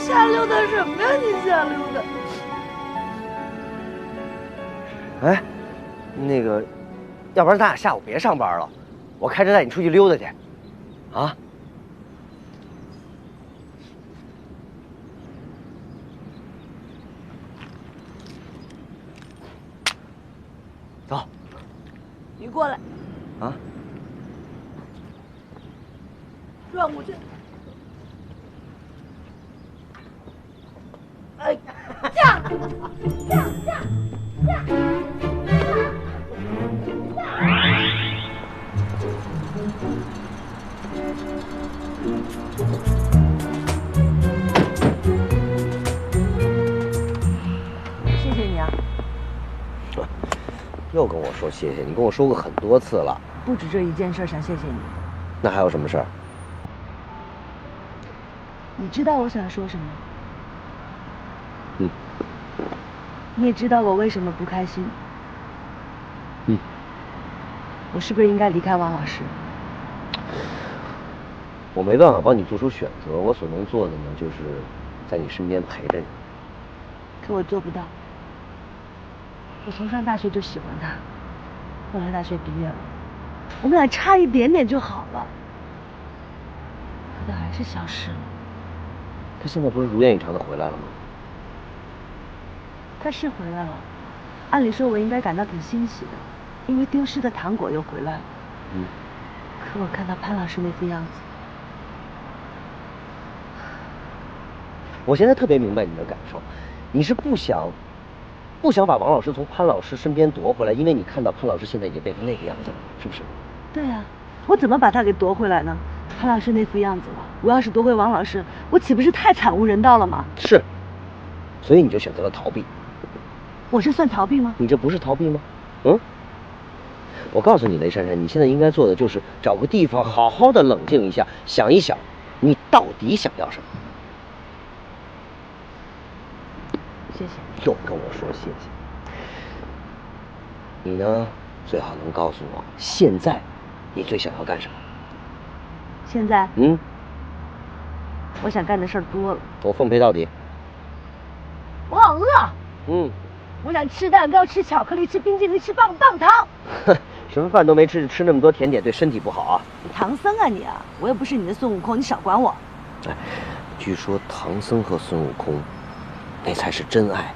瞎溜達什麼呀？你瞎溜達。哎，那个，要不然咱俩下午別上班了，我開車帶你出去溜達去，啊？走。你过来。啊？轉過去。哎，這樣，這樣。謝謝你啊。又跟我說謝謝，你跟我說過很多次了。不止這一件事想謝謝你。那還有什麼事兒？你知道我想說什麼？嗯。你也知道我為什麼不開心？嗯。我是不是應該離開王老師？我沒辦法幫你做出選擇，我所能做的呢，就是在你身邊陪着你。可我做不到。我從上大學就喜歡他，後來大學畢業了，我們倆差一點點就好了，可他還是消失了。他現在不是如願以償的回來了嗎？他是回來了，按理說我應該感到挺欣喜的，因為丟失的糖果又回來了。嗯。可我看到潘老師那副樣子，我現在特別明白你的感受，你是不想把王老師從潘老師身邊奪回來，因為你看到潘老師現在已經變成那個樣子了，是不是？對啊，我怎麼把他給奪回來呢？潘老師那副樣子了，我要是奪回王老師，我豈不是太慘無人道了嗎？是，所以你就選擇了逃避。我這算逃避嗎？你這不是逃避嗎？嗯？我告訴你，雷珊珊，你現在應該做的就是找個地方好好的冷靜一下，想一想，你到底想要什麼。謝謝。又跟我說謝謝。你呢，最好能告訴我，現在你最想要幹什麼？現在？嗯。我想幹的事兒多了。我奉陪到底。我好餓。嗯。我想吃蛋糕，吃巧克力，吃冰淇淋，吃棒棒糖。哼，什麼飯都沒吃，吃那麼多甜點對身體不好啊！唐僧啊你啊，我又不是你的孫悟空，你少管我。哎，據說唐僧和孫悟空，那才是真愛。